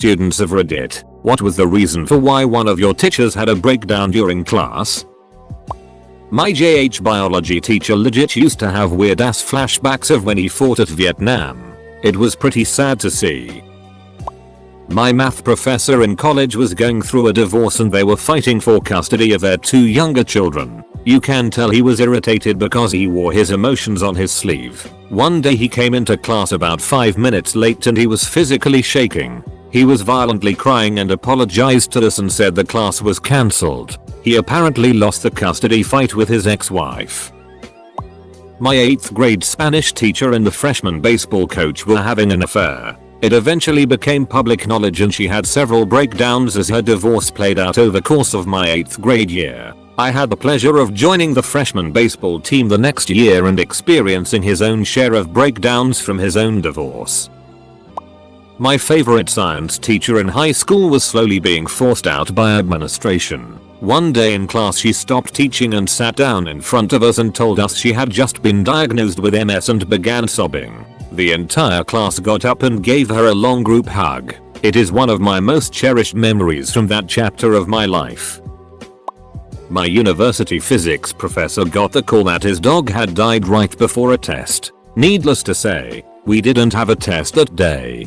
students of Reddit, what was the reason for why one of your teachers had a breakdown during class? My JH biology teacher legit used to have weird ass flashbacks of when he fought at Vietnam. It was pretty sad to see. My math professor in college was going through a divorce and they were fighting for custody of their 2 younger children. You can tell he was irritated because he wore his emotions on his sleeve. One day he came into class about 5 minutes late and he was physically shaking. He was violently crying and apologized to us and said the class was cancelled. He apparently lost the custody fight with his ex-wife. My 8th grade Spanish teacher and the freshman baseball coach were having an affair. It eventually became public knowledge and she had several breakdowns as her divorce played out over the course of my 8th grade year. I had the pleasure of joining the freshman baseball team the next year and experiencing his own share of breakdowns from his own divorce. My favorite science teacher in high school was slowly being forced out by administration. One day in class she stopped teaching and sat down in front of us and told us she had just been diagnosed with MS and began sobbing. The entire class got up and gave her a long group hug. It is one of my most cherished memories from that chapter of my life. My university physics professor got the call that his dog had died right before a test. Needless to say, we didn't have a test that day.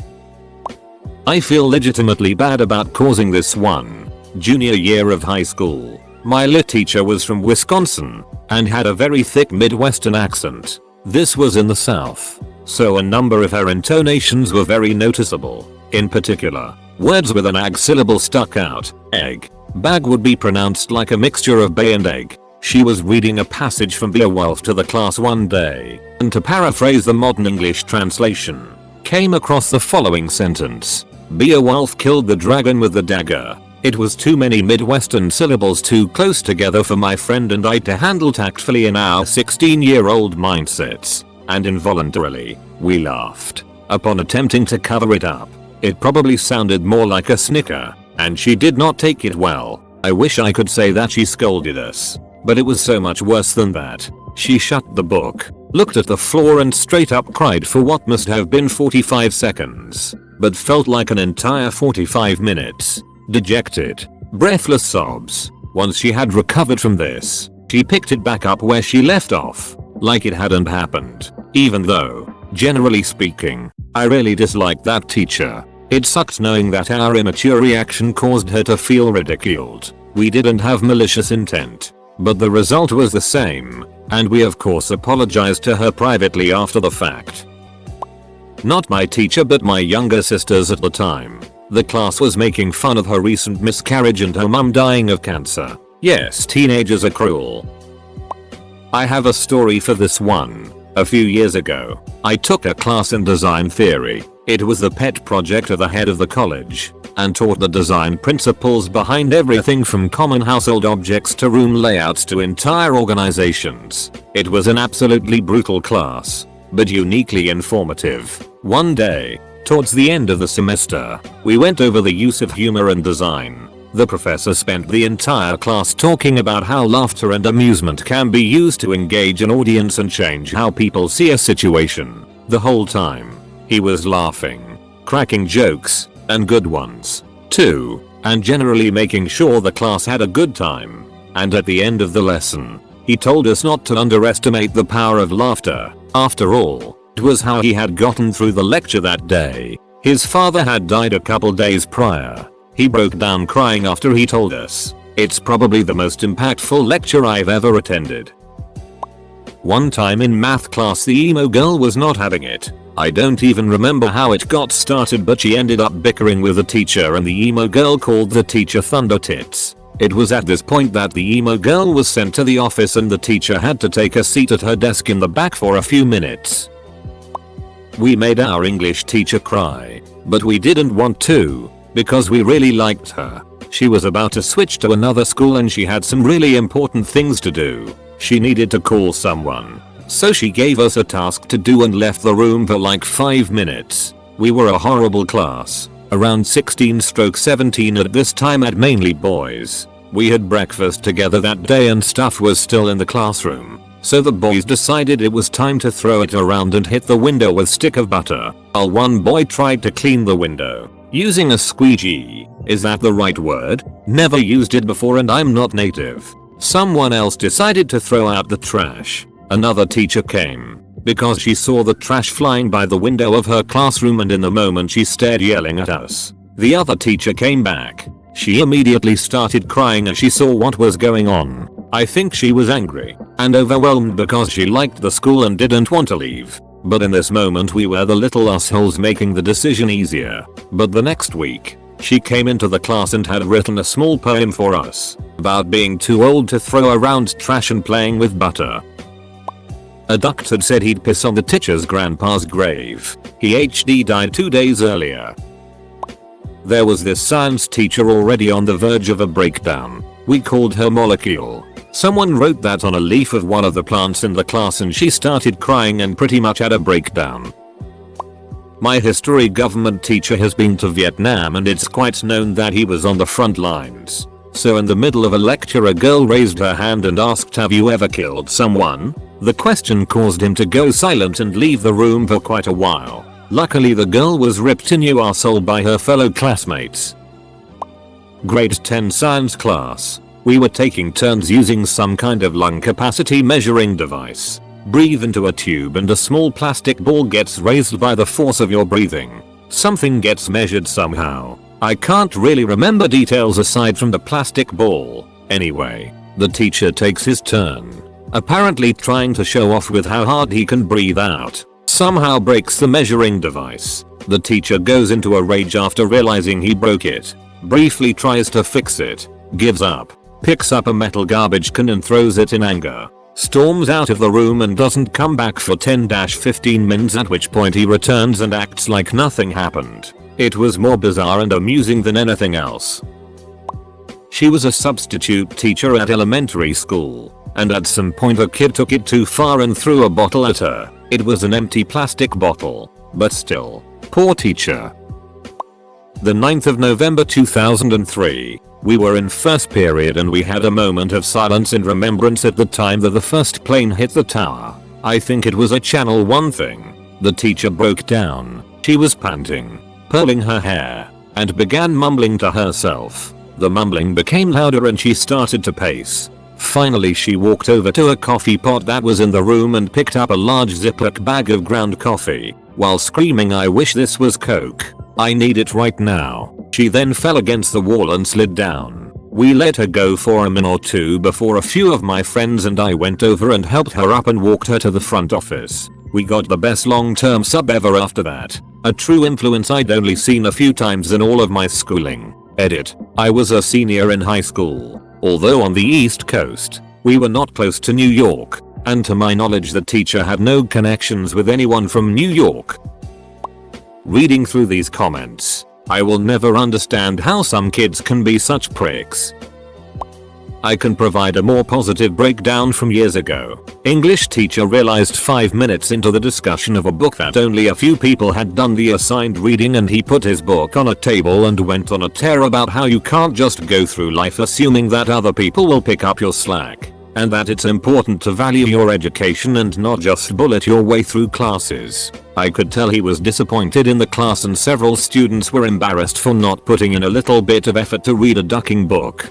I feel legitimately bad about causing this one. Junior year of high school, my lit teacher was from Wisconsin and had a very thick Midwestern accent. This was in the South, so a number of her intonations were very noticeable. In particular, words with an ag syllable stuck out. Egg. Bag would be pronounced like a mixture of bay and egg. She was reading a passage from Beowulf to the class one day, and to paraphrase the modern English translation, came across the following sentence. Beowulf killed the dragon with the dagger. It was too many Midwestern syllables too close together for my friend and I to handle tactfully in our 16-year-old mindsets, and involuntarily, we laughed. Upon attempting to cover it up, it probably sounded more like a snicker, and she did not take it well. I wish I could say that she scolded us, but it was so much worse than that. She shut the book, looked at the floor and straight up cried for what must have been 45 seconds, but felt like an entire 45 minutes. Dejected, breathless sobs. Once she had recovered from this, she picked it back up where she left off, like it hadn't happened. Even though, generally speaking, I really disliked that teacher. It sucked knowing that our immature reaction caused her to feel ridiculed. We didn't have malicious intent, but the result was the same, and we of course apologized to her privately after the fact. Not my teacher but my younger sisters at the time. The class was making fun of her recent miscarriage and her mum dying of cancer. Yes, teenagers are cruel. I have a story for this one. A few years ago, I took a class in design theory. It was the pet project of the head of the college, and taught the design principles behind everything from common household objects to room layouts to entire organizations. It was an absolutely brutal class, but uniquely informative. One day, towards the end of the semester, we went over the use of humor in design. The professor spent the entire class talking about how laughter and amusement can be used to engage an audience and change how people see a situation. The whole time, he was laughing, cracking jokes, and good ones, too, and generally making sure the class had a good time. And at the end of the lesson, he told us not to underestimate the power of laughter. After all, it was how he had gotten through the lecture that day. His father had died a couple days prior. He broke down crying after he told us. It's probably the most impactful lecture I've ever attended. One time in math class the emo girl was not having it. I don't even remember how it got started but she ended up bickering with the teacher and the emo girl called the teacher Thunder Tits. It was at this point that the emo girl was sent to the office and the teacher had to take a seat at her desk in the back for a few minutes. We made our English teacher cry, but we didn't want to, because we really liked her. She was about to switch to another school and she had some really important things to do. She needed to call someone, so she gave us a task to do and left the room for like 5 minutes. We were a horrible class, around 16-17 at this time and mainly boys. We had breakfast together that day and stuff was still in the classroom. So the boys decided it was time to throw it around and hit the window with stick of butter, while one boy tried to clean the window. Using a squeegee, is that the right word? Never used it before and I'm not native. Someone else decided to throw out the trash. Another teacher came because she saw the trash flying by the window of her classroom and in the moment she stared yelling at us. The other teacher came back. She immediately started crying as she saw what was going on. I think she was angry and overwhelmed because she liked the school and didn't want to leave. But in this moment we were the little assholes making the decision easier. But the next week, she came into the class and had written a small poem for us about being too old to throw around trash and playing with butter. A duck had said he'd piss on the teacher's grandpa's grave. He HD died 2 days earlier. There was this science teacher already on the verge of a breakdown. We called her Molecule. Someone wrote that on a leaf of one of the plants in the class and she started crying and pretty much had a breakdown. My history government teacher has been to Vietnam and it's quite known that he was on the front lines. So in the middle of a lecture a girl raised her hand and asked, "Have you ever killed someone?" The question caused him to go silent and leave the room for quite a while. Luckily the girl was ripped a new arsehole by her fellow classmates. Grade 10 science class. We were taking turns using some kind of lung capacity measuring device. Breathe into a tube and a small plastic ball gets raised by the force of your breathing. Something gets measured somehow. I can't really remember details aside from the plastic ball. Anyway, the teacher takes his turn. Apparently trying to show off with how hard he can breathe out. Somehow breaks the measuring device. The teacher goes into a rage after realizing he broke it. Briefly tries to fix it. Gives up. Picks up a metal garbage can and throws it in anger. Storms out of the room and doesn't come back for 10-15 minutes, at which point he returns and acts like nothing happened. It was more bizarre and amusing than anything else. She was a substitute teacher at elementary school, and at some point a kid took it too far and threw a bottle at her. It was an empty plastic bottle, but still. Poor teacher. The 9th of November 2003. We were in first period and we had a moment of silence in remembrance at the time that the first plane hit the tower. I think it was a Channel 1 thing. The teacher broke down. She was panting, pulling her hair, and began mumbling to herself. The mumbling became louder and she started to pace. Finally she walked over to a coffee pot that was in the room and picked up a large Ziploc bag of ground coffee, while screaming, "I wish this was Coke. I need it right now." She then fell against the wall and slid down. We let her go for a minute or two before a few of my friends and I went over and helped her up and walked her to the front office. We got the best long-term sub ever after that. A true influence I'd only seen a few times in all of my schooling. Edit. I was a senior in high school. Although on the East Coast, we were not close to New York, and to my knowledge the teacher had no connections with anyone from New York. Reading through these comments, I will never understand how some kids can be such pricks. I can provide a more positive breakdown from years ago. English teacher realized 5 minutes into the discussion of a book that only a few people had done the assigned reading, and he put his book on a table and went on a tear about how you can't just go through life assuming that other people will pick up your slack, and that it's important to value your education and not just bullet your way through classes. I could tell he was disappointed in the class and several students were embarrassed for not putting in a little bit of effort to read a ducking book.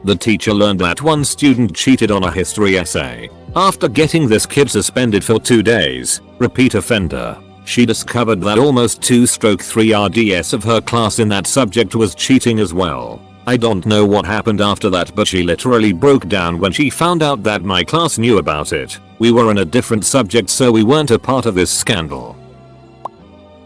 The teacher learned that one student cheated on a history essay. After getting this kid suspended for 2 days, repeat offender, she discovered that almost 2/3 RDS of her class in that subject was cheating as well. I don't know what happened after that, but she literally broke down when she found out that my class knew about it. We were in a different subject, so we weren't a part of this scandal.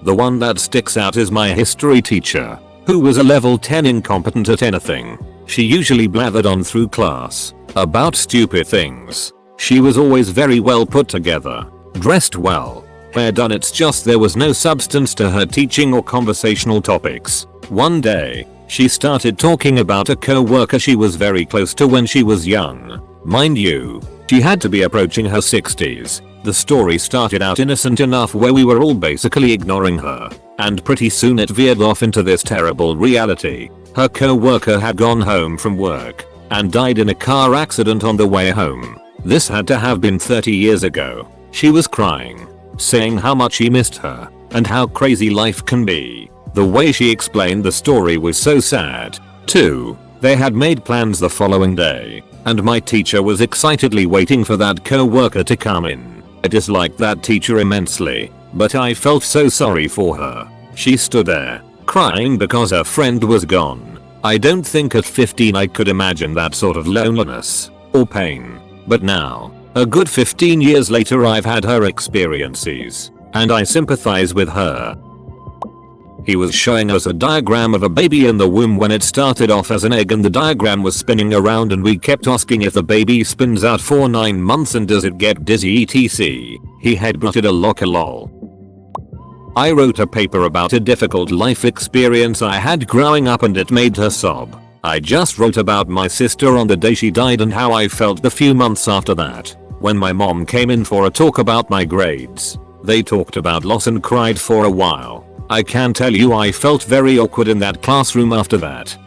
The one that sticks out is my history teacher, who was a level 10 incompetent at anything. She usually blathered on through class about stupid things. She was always very well put together, dressed well, hair done. It's just there was no substance to her teaching or conversational topics. One day, she started talking about a co-worker she was very close to when she was young. Mind you, she had to be approaching her 60s. The story started out innocent enough where we were all basically ignoring her, and pretty soon it veered off into this terrible reality. Her co-worker had gone home from work and died in a car accident on the way home. This had to have been 30 years ago. She was crying, saying how much she missed her and how crazy life can be. The way she explained the story was so sad. 2. They had made plans the following day, and my teacher was excitedly waiting for that co-worker to come in. I disliked that teacher immensely, but I felt so sorry for her. She stood there, crying because her friend was gone. I don't think at 15 I could imagine that sort of loneliness or pain. But now, a good 15 years later, I've had her experiences, and I sympathize with her. He was showing us a diagram of a baby in the womb when it started off as an egg and the diagram was spinning around, and we kept asking if the baby spins out for 9 months and does it get dizzy etc. He headbutted a locker lol. I wrote a paper about a difficult life experience I had growing up and it made her sob. I just wrote about my sister on the day she died and how I felt the few months after that. When my mom came in for a talk about my grades, they talked about loss and cried for a while. I can tell you I felt very awkward in that classroom after that.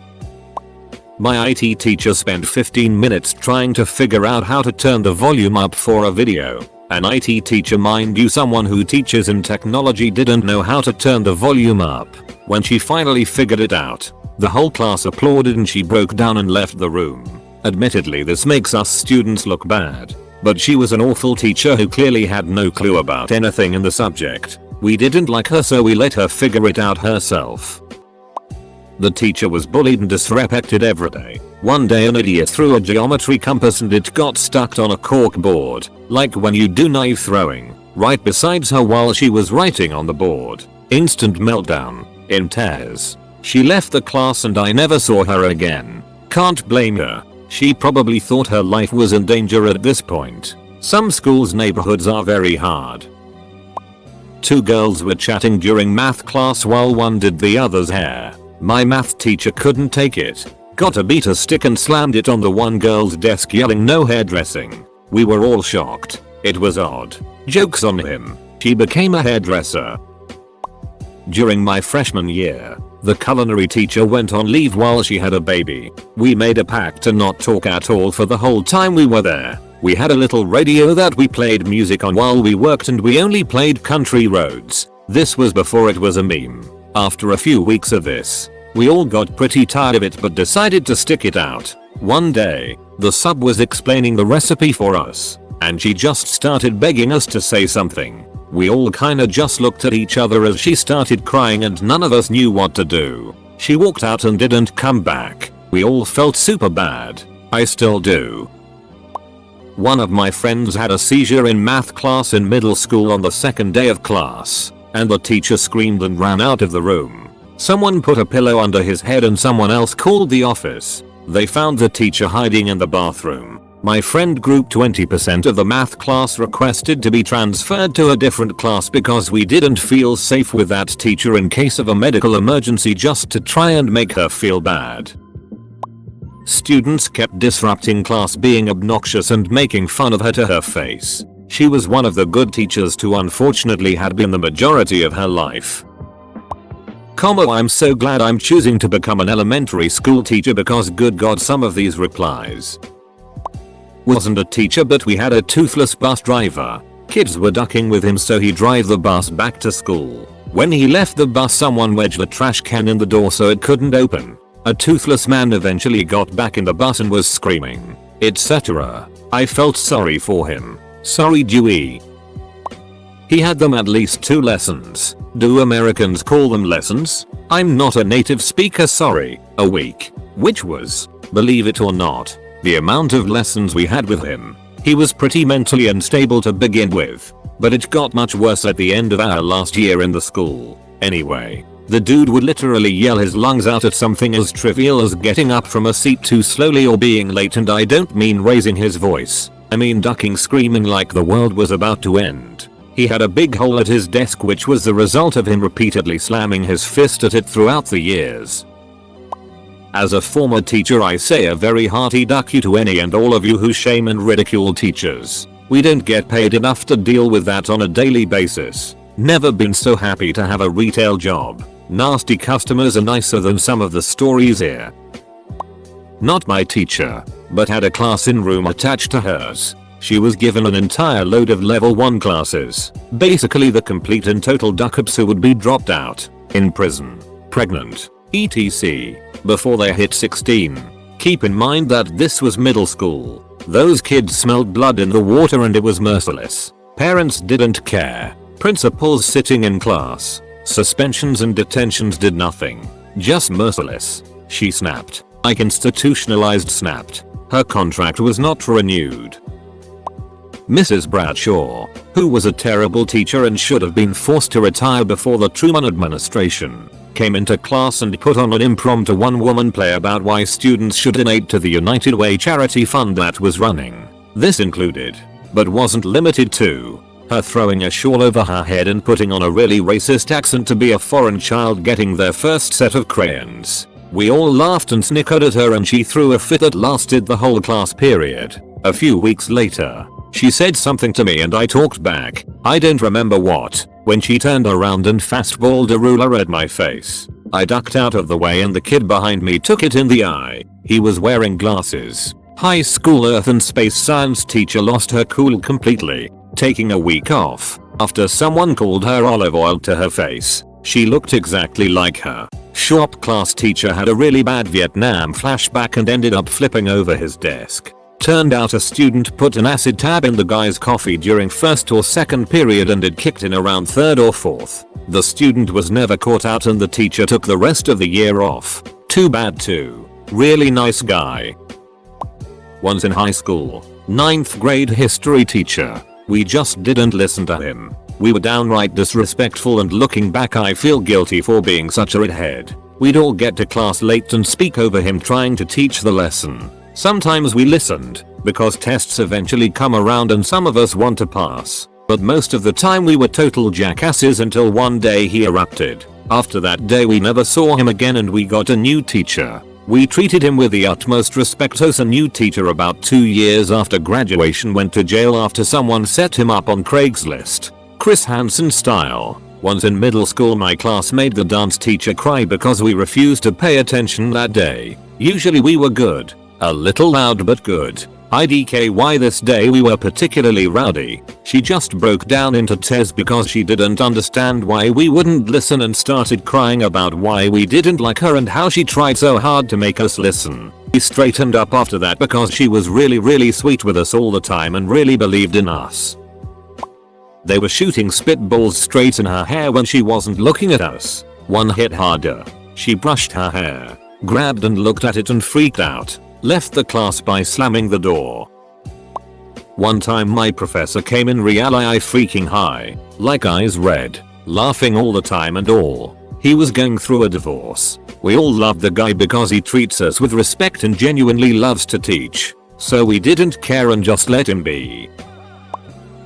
My IT teacher spent 15 minutes trying to figure out how to turn the volume up for a video. An IT teacher, mind you, someone who teaches in technology, didn't know how to turn the volume up. When she finally figured it out, the whole class applauded and she broke down and left the room. Admittedly, this makes us students look bad, but she was an awful teacher who clearly had no clue about anything in the subject. We didn't like her, so we let her figure it out herself. The teacher was bullied and disrespected every day. One day an idiot threw a geometry compass and it got stuck on a cork board, like when you do knife throwing, right besides her while she was writing on the board. Instant meltdown. In tears. She left the class and I never saw her again. Can't blame her. She probably thought her life was in danger at this point. Some schools' neighborhoods are very hard. 2 girls were chatting during math class while one did the other's hair. My math teacher couldn't take it. Got a beater stick and slammed it on the one girl's desk, yelling no hairdressing. We were all shocked. It was odd. Jokes on him. She became a hairdresser. During my freshman year, the culinary teacher went on leave while she had a baby. We made a pact to not talk at all for the whole time we were there. We had a little radio that we played music on while we worked, and we only played Country Roads. This was before it was a meme. After a few weeks of this, we all got pretty tired of it but decided to stick it out. One day, the sub was explaining the recipe for us, and she just started begging us to say something. We all kinda just looked at each other as she started crying and none of us knew what to do. She walked out and didn't come back. We all felt super bad. I still do. One of my friends had a seizure in math class in middle school on the second day of class, and the teacher screamed and ran out of the room. Someone put a pillow under his head and someone else called the office. They found the teacher hiding in the bathroom. My friend group 20% of the math class requested to be transferred to a different class because we didn't feel safe with that teacher in case of a medical emergency, just to try and make her feel bad. Students kept disrupting class, being obnoxious and making fun of her to her face. She was one of the good teachers who unfortunately had been the majority of her life. I'm so glad I'm choosing to become an elementary school teacher because good god, some of these replies. Wasn't a teacher, but we had a toothless bus driver. Kids were ducking with him so he drive the bus back to school. When he left the bus, someone wedged a trash can in the door so it couldn't open. A toothless man eventually got back in the bus and was screaming, etc. I felt sorry for him. Sorry Dewey. He had them at least 2 lessons. Do Americans call them lessons? I'm not a native speaker, sorry. A week. Which was, believe it or not, the amount of lessons we had with him. He was pretty mentally unstable to begin with, but it got much worse at the end of our last year in the school. Anyway, the dude would literally yell his lungs out at something as trivial as getting up from a seat too slowly or being late, and I don't mean raising his voice. I mean ducking, screaming like the world was about to end. He had a big hole at his desk which was the result of him repeatedly slamming his fist at it throughout the years. As a former teacher, I say a very hearty duck you to any and all of you who shame and ridicule teachers. We don't get paid enough to deal with that on a daily basis. Never been so happy to have a retail job. Nasty customers are nicer than some of the stories here. Not my teacher, but had a class in room attached to hers. She was given an entire load of level 1 classes, basically the complete and total duckups who would be dropped out, in prison. pregnant, etc. before they hit 16. Keep in mind that this was middle school. Those kids smelled blood in the water and it was merciless. Parents didn't care. Principals sitting in class. Suspensions and detentions did nothing. Just merciless. She snapped. Like institutionalized snapped. Her contract was not renewed. Mrs. Bradshaw, who was a terrible teacher and should have been forced to retire before the Truman administration, came into class and put on an impromptu one-woman play about why students should donate to the United Way charity fund that was running. This included, but wasn't limited to, her throwing a shawl over her head and putting on a really racist accent to be a foreign child getting their first set of crayons. We all laughed and snickered at her and she threw a fit that lasted the whole class period. A few weeks later, she said something to me and I talked back. I don't remember what, when she turned around and fastballed a ruler at my face. I ducked out of the way and the kid behind me took it in the eye. He was wearing glasses. High school earth and space science teacher lost her cool completely, taking a week off after someone called her olive oil to her face. She looked exactly like her. Shop class teacher had a really bad Vietnam flashback and ended up flipping over his desk. Turned out a student put an acid tab in the guy's coffee during first or second period and it kicked in around third or fourth. The student was never caught out and the teacher took the rest of the year off. Too bad too. Really nice guy. Once in high school, 9th grade history teacher. We just didn't listen to him. We were downright disrespectful and looking back I feel guilty for being such a redhead. We'd all get to class late and speak over him trying to teach the lesson. Sometimes we listened, because tests eventually come around and some of us want to pass. But most of the time we were total jackasses until one day he erupted. After that day we never saw him again and we got a new teacher. We treated him with the utmost respect. A new teacher about 2 years after graduation went to jail after someone set him up on Craigslist. Chris Hansen style. Once in middle school my class made the dance teacher cry because we refused to pay attention that day. Usually we were good. A little loud but good. IDKY this day we were particularly rowdy. She just broke down into tears because she didn't understand why we wouldn't listen and started crying about why we didn't like her and how she tried so hard to make us listen. We straightened up after that because she was really sweet with us all the time and really believed in us. They were shooting spitballs straight in her hair when she wasn't looking at us. One hit harder. She brushed her hair, grabbed and looked at it and freaked out. Left the class by slamming the door. One time my professor came in really freaking high, like eyes red, laughing all the time and all. He was going through a divorce. We all loved the guy because he treats us with respect and genuinely loves to teach. So we didn't care and just let him be.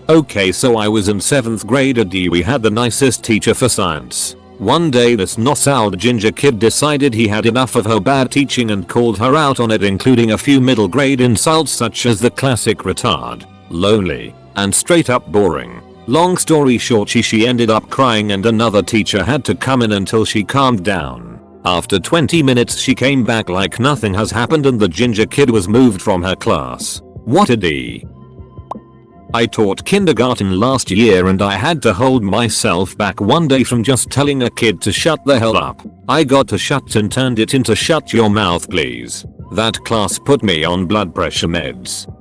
Okay, so I was in 7th grade at D. We had the nicest teacher for science. One day this nossaled ginger kid decided he had enough of her bad teaching and called her out on it, including a few middle grade insults such as the classic retard, lonely, and straight up boring. Long story short, she ended up crying and another teacher had to come in until she calmed down. After 20 minutes she came back like nothing has happened and the ginger kid was moved from her class. What a D. I taught kindergarten last year and I had to hold myself back one day from just telling a kid to shut the hell up. I got to shut and turned it into shut your mouth please. That class put me on blood pressure meds.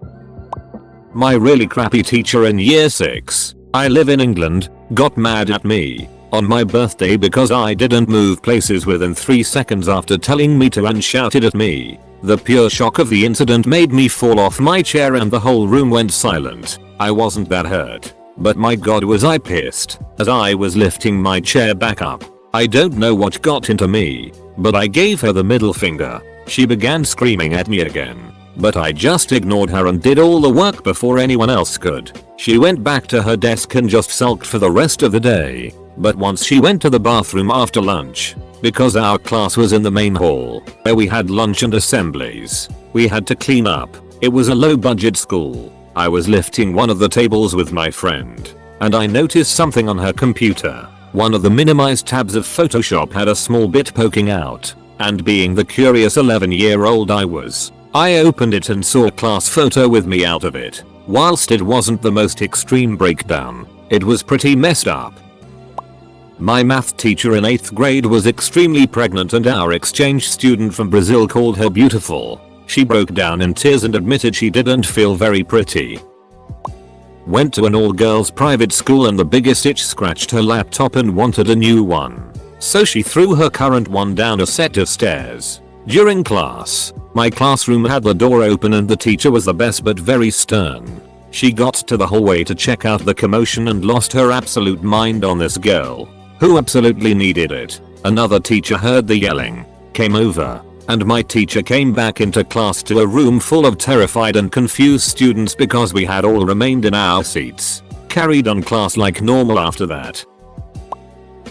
My really crappy teacher in year 6, I live in England, got mad at me on my birthday because I didn't move places within 3 seconds after telling me to and shouted at me. The pure shock of the incident made me fall off my chair and the whole room went silent. I wasn't that hurt, but my god was I pissed as I was lifting my chair back up. I don't know what got into me, but I gave her the middle finger. She began screaming at me again, but I just ignored her and did all the work before anyone else could. She went back to her desk and just sulked for the rest of the day, but once she went to the bathroom after lunch, because our class was in the main hall, where we had lunch and assemblies, we had to clean up. It was a low budget school. I was lifting one of the tables with my friend, and I noticed something on her computer. One of the minimized tabs of Photoshop had a small bit poking out, and being the curious 11-year-old I was, I opened it and saw a class photo with me out of it. Whilst it wasn't the most extreme breakdown, it was pretty messed up. My math teacher in 8th grade was extremely pregnant and our exchange student from Brazil called her beautiful. She broke down in tears and admitted she didn't feel very pretty. Went to an all-girls private school and the biggest itch scratched her laptop and wanted a new one. So she threw her current one down a set of stairs. During class, my classroom had the door open and the teacher was the best but very stern. She got to the hallway to check out the commotion and lost her absolute mind on this girl, who absolutely needed it. Another teacher heard the yelling, came over, and my teacher came back into class to a room full of terrified and confused students because we had all remained in our seats. Carried on class like normal after that.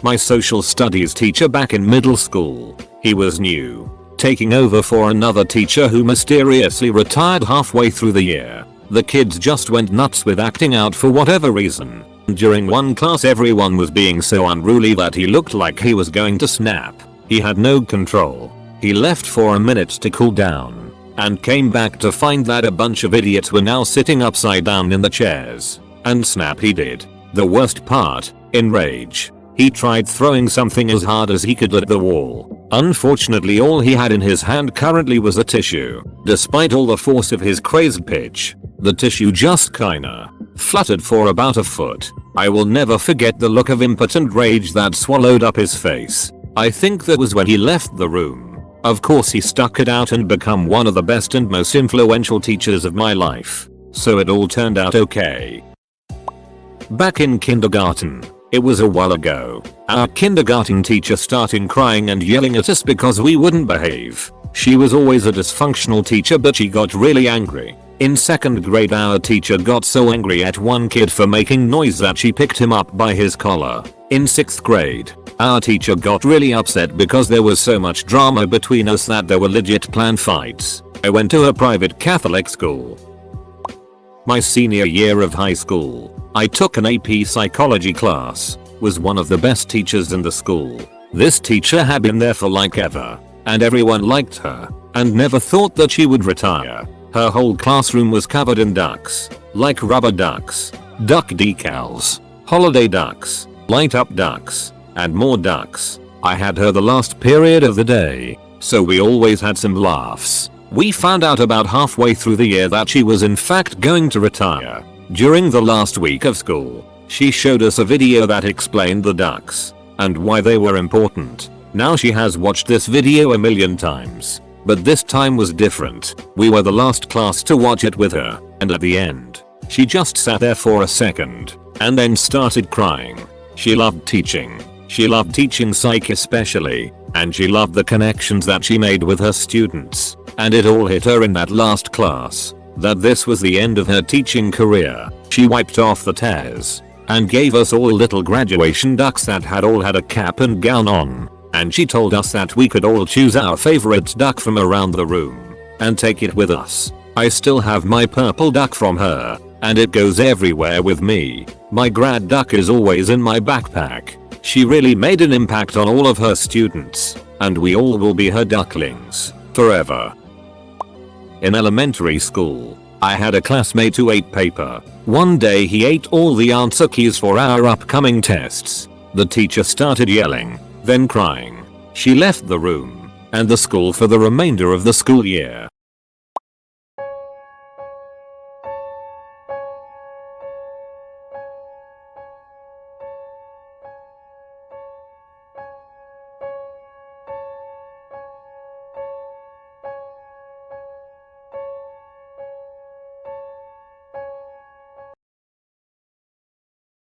My social studies teacher back in middle school. He was new, taking over for another teacher who mysteriously retired halfway through the year. The kids just went nuts with acting out for whatever reason. During one class everyone was being so unruly that he looked like he was going to snap. He had no control. He left for a minute to cool down, and came back to find that a bunch of idiots were now sitting upside down in the chairs. And snap he did. The worst part, in rage, he tried throwing something as hard as he could at the wall. Unfortunately all he had in his hand currently was a tissue. Despite all the force of his crazed pitch, the tissue just kinda fluttered for about a foot. I will never forget the look of impotent rage that swallowed up his face. I think that was when he left the room. Of course he stuck it out and become one of the best and most influential teachers of my life. So it all turned out okay. Back in kindergarten. It was a while ago. Our kindergarten teacher started crying and yelling at us because we wouldn't behave. She was always a dysfunctional teacher but she got really angry. In 2nd grade our teacher got so angry at one kid for making noise that she picked him up by his collar. In 6th grade, our teacher got really upset because there was so much drama between us that there were legit planned fights. I went to a private Catholic school. My senior year of high school, I took an AP psychology class, was one of the best teachers in the school. This teacher had been there for like ever, and everyone liked her, and never thought that she would retire. Her whole classroom was covered in ducks, like rubber ducks, duck decals, holiday ducks, light up ducks, and more ducks. I had her the last period of the day, so we always had some laughs. We found out about halfway through the year that she was in fact going to retire. During the last week of school, she showed us a video that explained the ducks and why they were important. Now she has watched this video a million times, but this time was different. We were the last class to watch it with her, and at the end, she just sat there for a second and then started crying. She loved teaching. She loved teaching psych especially, and she loved the connections that she made with her students. And it all hit her in that last class that this was the end of her teaching career. She wiped off the tears and gave us all little graduation ducks that had all had a cap and gown on. And she told us that we could all choose our favorite duck from around the room and take it with us. I still have my purple duck from her, and it goes everywhere with me. My grad duck is always in my backpack. She really made an impact on all of her students, and we all will be her ducklings forever. In elementary school, I had a classmate who ate paper. One day he ate all the answer keys for our upcoming tests. The teacher started yelling, then crying. She left the room and the school for the remainder of the school year.